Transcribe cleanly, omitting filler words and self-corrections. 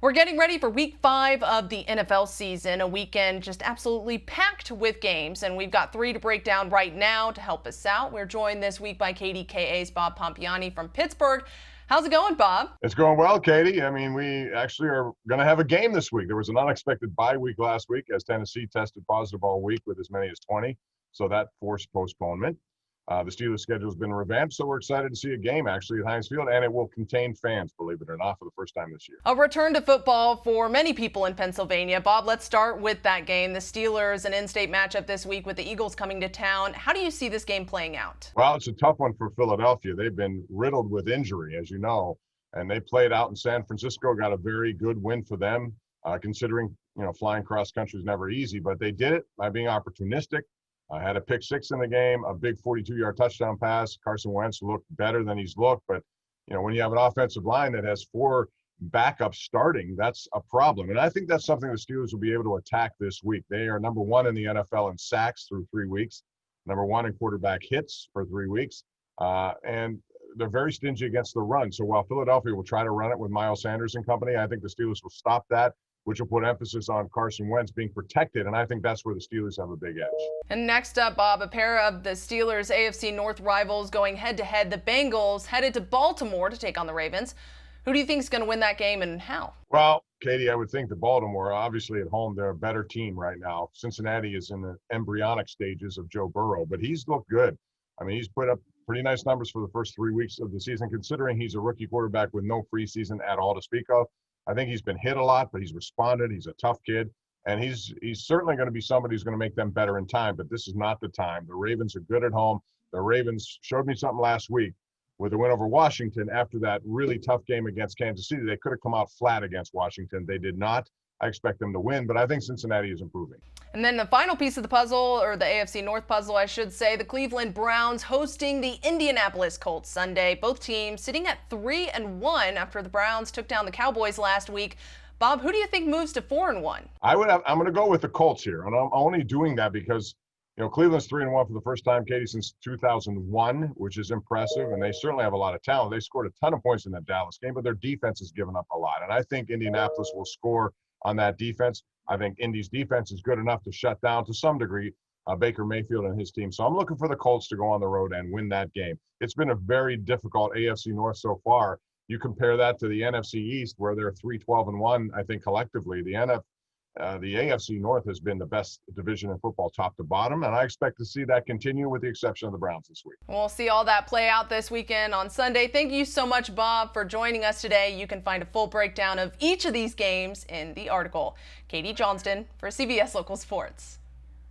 We're getting ready for week 5 of the NFL season, a weekend just absolutely packed with games, and we've got 3 to break down right now to help us out. We're joined this week by KDKA's Bob Pompeani from Pittsburgh. How's it going, Bob? It's going well, Katie. I mean, we actually are going to have a game this week. There was an unexpected bye week last week as Tennessee tested positive all week with as many as 20, so that forced postponement. The Steelers' schedule has been revamped, so we're excited to see a game actually at Heinz Field, and it will contain fans, believe it or not, for the first time this year. A return to football for many people in Pennsylvania. Bob, let's start with that game. The Steelers, an in-state matchup this week with the Eagles coming to town. How do you see this game playing out? Well, it's a tough one for Philadelphia. They've been riddled with injury, as you know, and they played out in San Francisco, got a very good win for them, considering, flying cross country is never easy, but they did it by being opportunistic. Had a pick 6 in the game, a big 42-yard touchdown pass. Carson Wentz looked better than he's looked, but when you have an offensive line that has 4 backups starting, that's a problem. And I think that's something the Steelers will be able to attack this week. They are number 1 in the NFL in sacks through 3 weeks, number 1 in quarterback hits for 3 weeks, and they're very stingy against the run. So while Philadelphia will try to run it with Miles Sanders and company, I think the Steelers will stop that, which will put emphasis on Carson Wentz being protected, and I think that's where the Steelers have a big edge. And next up, Bob, a pair of the Steelers' AFC North rivals going head-to-head. The Bengals headed to Baltimore to take on the Ravens. Who do you think is going to win that game and how? Well, Katie, I would think that Baltimore, obviously at home, they're a better team right now. Cincinnati is in the embryonic stages of Joe Burrow, but he's looked good. I mean, he's put up pretty nice numbers for the first 3 weeks of the season, considering he's a rookie quarterback with no preseason at all to speak of. I think he's been hit a lot, but he's responded. He's a tough kid, and he's certainly going to be somebody who's going to make them better in time, but this is not the time. The Ravens are good at home. The Ravens showed me something last week with the win over Washington. After that really tough game against Kansas City, they could have come out flat against Washington. They did not. I expect them to win, but I think Cincinnati is improving. And then the final piece of the puzzle, or the AFC North puzzle, I should say, the Cleveland Browns hosting the Indianapolis Colts Sunday. Both teams sitting at 3-1 after the Browns took down the Cowboys last week. Bob, who do you think moves to 4-1? I'm going to go with the Colts here, and I'm only doing that because Cleveland's 3-1 for the first time, Katie, since 2001, which is impressive, and they certainly have a lot of talent. They scored a ton of points in that Dallas game, but their defense has given up a lot, and I think Indianapolis will score on that defense. I think Indy's defense is good enough to shut down to some degree Baker Mayfield and his team. So I'm looking for the Colts to go on the road and win that game. It's been a very difficult AFC North so far. You compare that to the NFC East, where they're 3-12-1, I think collectively. The AFC North has been the best division in football top to bottom, and I expect to see that continue with the exception of the Browns this week. We'll see all that play out this weekend on Sunday. Thank you so much, Bob, for joining us today. You can find a full breakdown of each of these games in the article. Katie Johnston for CBS Local Sports.